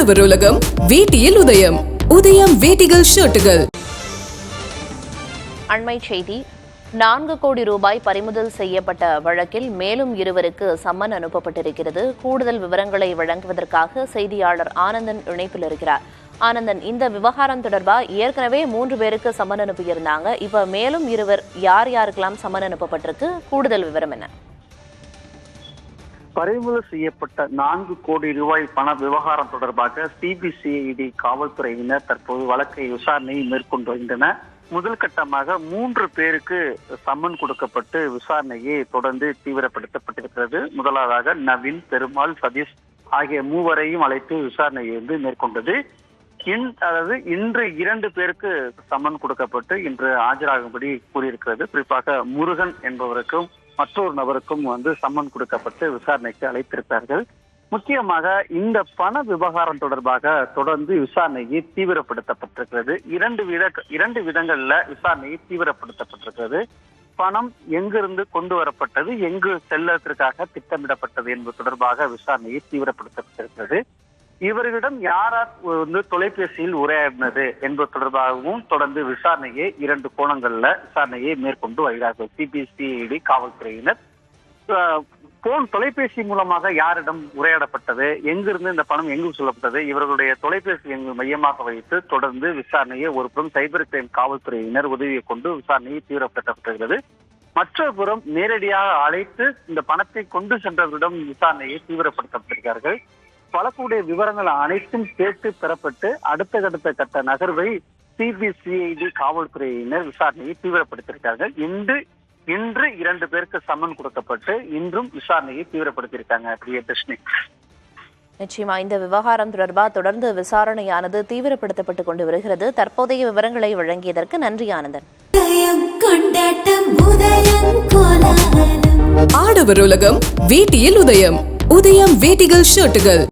ஆடவர் உலகம் வேட்டியில் உதயம். உதயம் வேட்டிகள் ஷர்ட்டுகள். அண்மை செய்தி. 4 கோடி ரூபாய் பறிமுதல் செய்யப்பட்ட வழக்கில் மேலும் 2 சம்மன் அனுப்பப்பட்டிருக்கிறது. கூடுதல் விவரங்களை வழங்குவதற்காக செய்தியாளர் ஆனந்தன் இணைப்பில் இருக்கிறார். ஆனந்தன், இந்த விவகாரம் தொடர்பா ஏற்கனவே 3 பேருக்கு சம்மன் அனுப்பியிருந்தாங்க. இப்ப மேலும் 2 யாருக்கெல்லாம் சம்மன் அனுப்பப்பட்டிருக்கு? கூடுதல் விவரம் என்ன? பறிமுதல் செய்யப்பட்ட 4 கோடி ரூபாய் பண விவகாரம் தொடர்பாக சிபிசிஐடி காவல்துறையினர் தற்போது வழக்கை விசாரணையை மேற்கொண்டு வருகின்றனர். முதல் கட்டமாக 3 பேருக்கு சம்மன் கொடுக்கப்பட்டு விசாரணையை தொடர்ந்து தீவிரப்படுத்தப்பட்டிருக்கிறது. முதலாவதாக நவீன், பெருமாள், சதீஷ் ஆகிய 3 அழைத்து விசாரணையை மேற்கொண்டது. அதாவது இன்று 2 பேருக்கு சம்மன் கொடுக்கப்பட்டு இன்று ஆஜராகும்படி கூறியிருக்கிறது. குறிப்பாக முருகன் என்பவருக்கும் மற்றொரு நபருக்கும் சம்மன் கொடுக்கப்பட்டு விசாரணைக்கு அழைத்திருக்கிறார்கள். முக்கியமாக இந்த பண விவகாரம் தொடர்பாக தொடர்ந்து விசாரணையை தீவிரப்படுத்தப்பட்டிருக்கிறது. 2 விதங்கள்ல விசாரணையை தீவிரப்படுத்தப்பட்டிருக்கிறது. பணம் எங்கிருந்து கொண்டு வரப்பட்டது, எங்கு செல்லத்திற்காக திட்டமிடப்பட்டது என்பது தொடர்பாக விசாரணையை தீவிரப்படுத்தப்பட்டிருக்கிறது. இவர்களிடம் யார் தொலைபேசியில் உரையாடினது என்பது தொடர்பாகவும் தொடர்ந்து விசாரணையை 2 கோணங்கள்ல விசாரணையை மேற்கொண்டு வருகிறார்கள் சிபிசிஐடி காவல்துறையினர். தொலைபேசி மூலமாக யாரிடம் உரையாடப்பட்டது, எங்கிருந்து இந்த பணம் எங்கு சொல்லப்பட்டது, இவர்களுடைய தொலைபேசி எங்கு மையமாக வைத்து தொடர்ந்து விசாரணையை ஒருபுறம் சைபர் கிரைம் காவல்துறையினர் உதவியை கொண்டு விசாரணையை தீவிரப்படுத்தப்பட்டிருக்கிறது. மற்றொருபுறம் நேரடியாக அழைத்து இந்த பணத்தை கொண்டு சென்றவரிடம் விசாரணையை தீவிரப்படுத்தப்பட்டிருக்கிறார்கள். பலக்கூடிய விவரங்கள் அனைத்தும் கேட்டு பெறப்பட்டு அடுத்த கட்ட நகர்வை சிபிசிஐடி காவல்துறையினர் விசாரணையை தீவிரப்படுத்தியிருக்கார்கள். இன்று 2 பேருக்கு சம்மன் கொடுக்கப்பட்டு இன்றும் விசாரணையை தீவிரப்படுத்தியிருக்காங்க. பிரியதர்ஷினி, நிச்சயமா இந்த விவகாரம் தொடர்பாக தொடர்ந்து விசாரணையானது தீவிரப்படுத்தப்பட்டுக் கொண்டு வருகிறது. தற்போதைய விவரங்களை வழங்கியதற்கு நன்றி ஆனந்தன். ஆடவர் உலகம் வேட்டியில் உதயம். உதயம் வேட்டிகள் ஷர்ட்டுகள்.